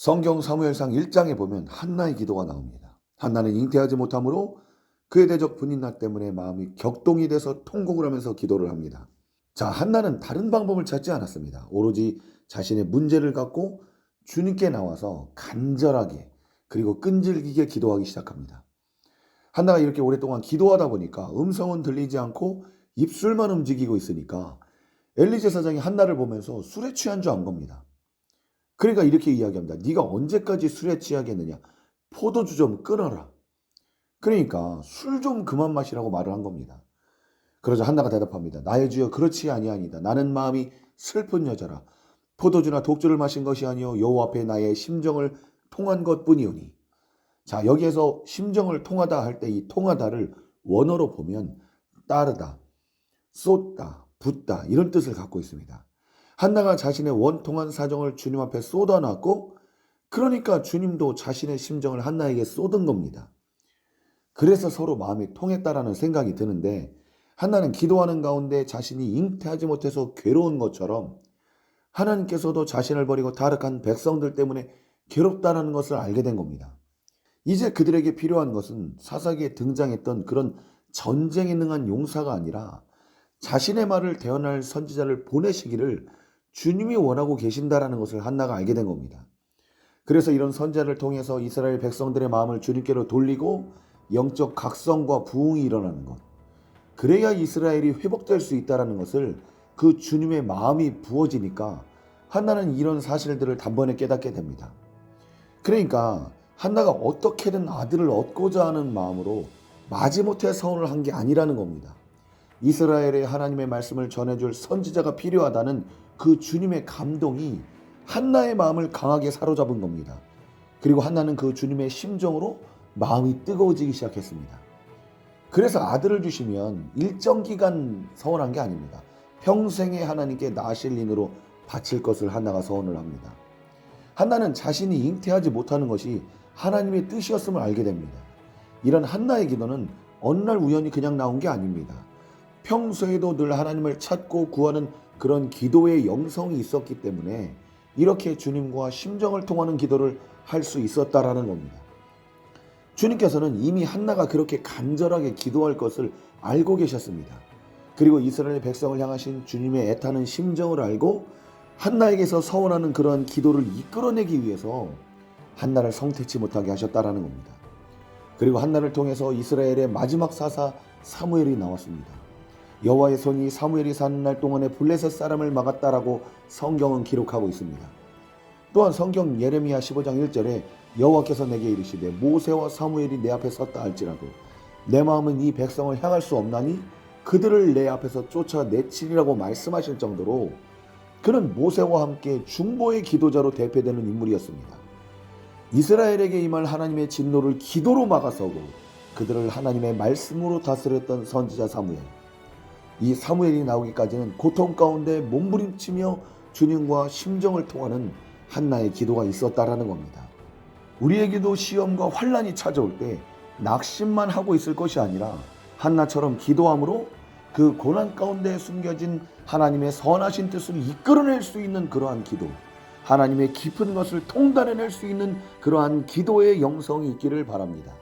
성경 사무엘상 1장에 보면 한나의 기도가 나옵니다. 한나는 잉태하지 못함으로 그의 대적 분인나 때문에 마음이 격동이 돼서 통곡을 하면서 기도를 합니다. 자, 한나는 다른 방법을 찾지 않았습니다. 오로지 자신의 문제를 갖고 주님께 나와서 간절하게 그리고 끈질기게 기도하기 시작합니다. 한나가 이렇게 오랫동안 기도하다 보니까 음성은 들리지 않고 입술만 움직이고 있으니까 엘리 제사장이 한나를 보면서 술에 취한 줄 안 겁니다. 그러니까 이렇게 이야기합니다. 네가 언제까지 술에 취하겠느냐? 포도주 좀 끊어라. 그러니까 술 좀 그만 마시라고 말을 한 겁니다. 그러자 한나가 대답합니다. 나의 주여 그렇지 아니하니다. 나는 마음이 슬픈 여자라. 포도주나 독주를 마신 것이 아니요 여호와 앞에 나의 심정을 통한 것뿐이오니. 자, 여기에서 심정을 통하다 할 때 이 통하다를 원어로 보면 따르다, 쏟다, 붓다 이런 뜻을 갖고 있습니다. 한나가 자신의 원통한 사정을 주님 앞에 쏟아놨고 그러니까 주님도 자신의 심정을 한나에게 쏟은 겁니다. 그래서 서로 마음이 통했다라는 생각이 드는데 한나는 기도하는 가운데 자신이 잉태하지 못해서 괴로운 것처럼 하나님께서도 자신을 버리고 타락한 백성들 때문에 괴롭다라는 것을 알게 된 겁니다. 이제 그들에게 필요한 것은 사사기에 등장했던 그런 전쟁에 능한 용사가 아니라 자신의 말을 대언할 선지자를 보내시기를 주님이 원하고 계신다라는 것을 한나가 알게 된 겁니다. 그래서 이런 선지자를 통해서 이스라엘 백성들의 마음을 주님께로 돌리고 영적 각성과 부흥이 일어나는 것, 그래야 이스라엘이 회복될 수 있다는 것을 그 주님의 마음이 부어지니까 한나는 이런 사실들을 단번에 깨닫게 됩니다. 그러니까 한나가 어떻게든 아들을 얻고자 하는 마음으로 마지못해 서원을 한 게 아니라는 겁니다. 이스라엘의 하나님의 말씀을 전해줄 선지자가 필요하다는 그 주님의 감동이 한나의 마음을 강하게 사로잡은 겁니다. 그리고 한나는 그 주님의 심정으로 마음이 뜨거워지기 시작했습니다. 그래서 아들을 주시면 일정 기간 서원한 게 아닙니다. 평생에 하나님께 나실 인으로 바칠 것을 한나가 서원을 합니다. 한나는 자신이 잉태하지 못하는 것이 하나님의 뜻이었음을 알게 됩니다. 이런 한나의 기도는 어느 날 우연히 그냥 나온 게 아닙니다. 평소에도 늘 하나님을 찾고 구하는 그런 기도의 영성이 있었기 때문에 이렇게 주님과 심정을 통하는 기도를 할 수 있었다라는 겁니다. 주님께서는 이미 한나가 그렇게 간절하게 기도할 것을 알고 계셨습니다. 그리고 이스라엘 백성을 향하신 주님의 애타는 심정을 알고 한나에게서 서원하는 그런 기도를 이끌어내기 위해서 한나를 성택치 못하게 하셨다라는 겁니다. 그리고 한나를 통해서 이스라엘의 마지막 사사 사무엘이 나왔습니다. 여호와의 손이 사무엘이 사는 날 동안에 블레셋 사람을 막았다라고 성경은 기록하고 있습니다. 또한 성경 예레미야 15장 1절에 여호와께서 내게 이르시되 모세와 사무엘이 내 앞에 섰다 할지라도 내 마음은 이 백성을 향할 수 없나니 그들을 내 앞에서 쫓아내치리라고 말씀하실 정도로 그는 모세와 함께 중보의 기도자로 대표되는 인물이었습니다. 이스라엘에게 임할 하나님의 진노를 기도로 막아서고 그들을 하나님의 말씀으로 다스렸던 선지자 사무엘. 이 사무엘이 나오기까지는 고통 가운데 몸부림치며 주님과 심정을 통하는 한나의 기도가 있었다라는 겁니다. 우리에게도 시험과 환난이 찾아올 때 낙심만 하고 있을 것이 아니라 한나처럼 기도함으로 그 고난 가운데 숨겨진 하나님의 선하신 뜻을 이끌어낼 수 있는 그러한 기도, 하나님의 깊은 것을 통달해낼 수 있는 그러한 기도의 영성이 있기를 바랍니다.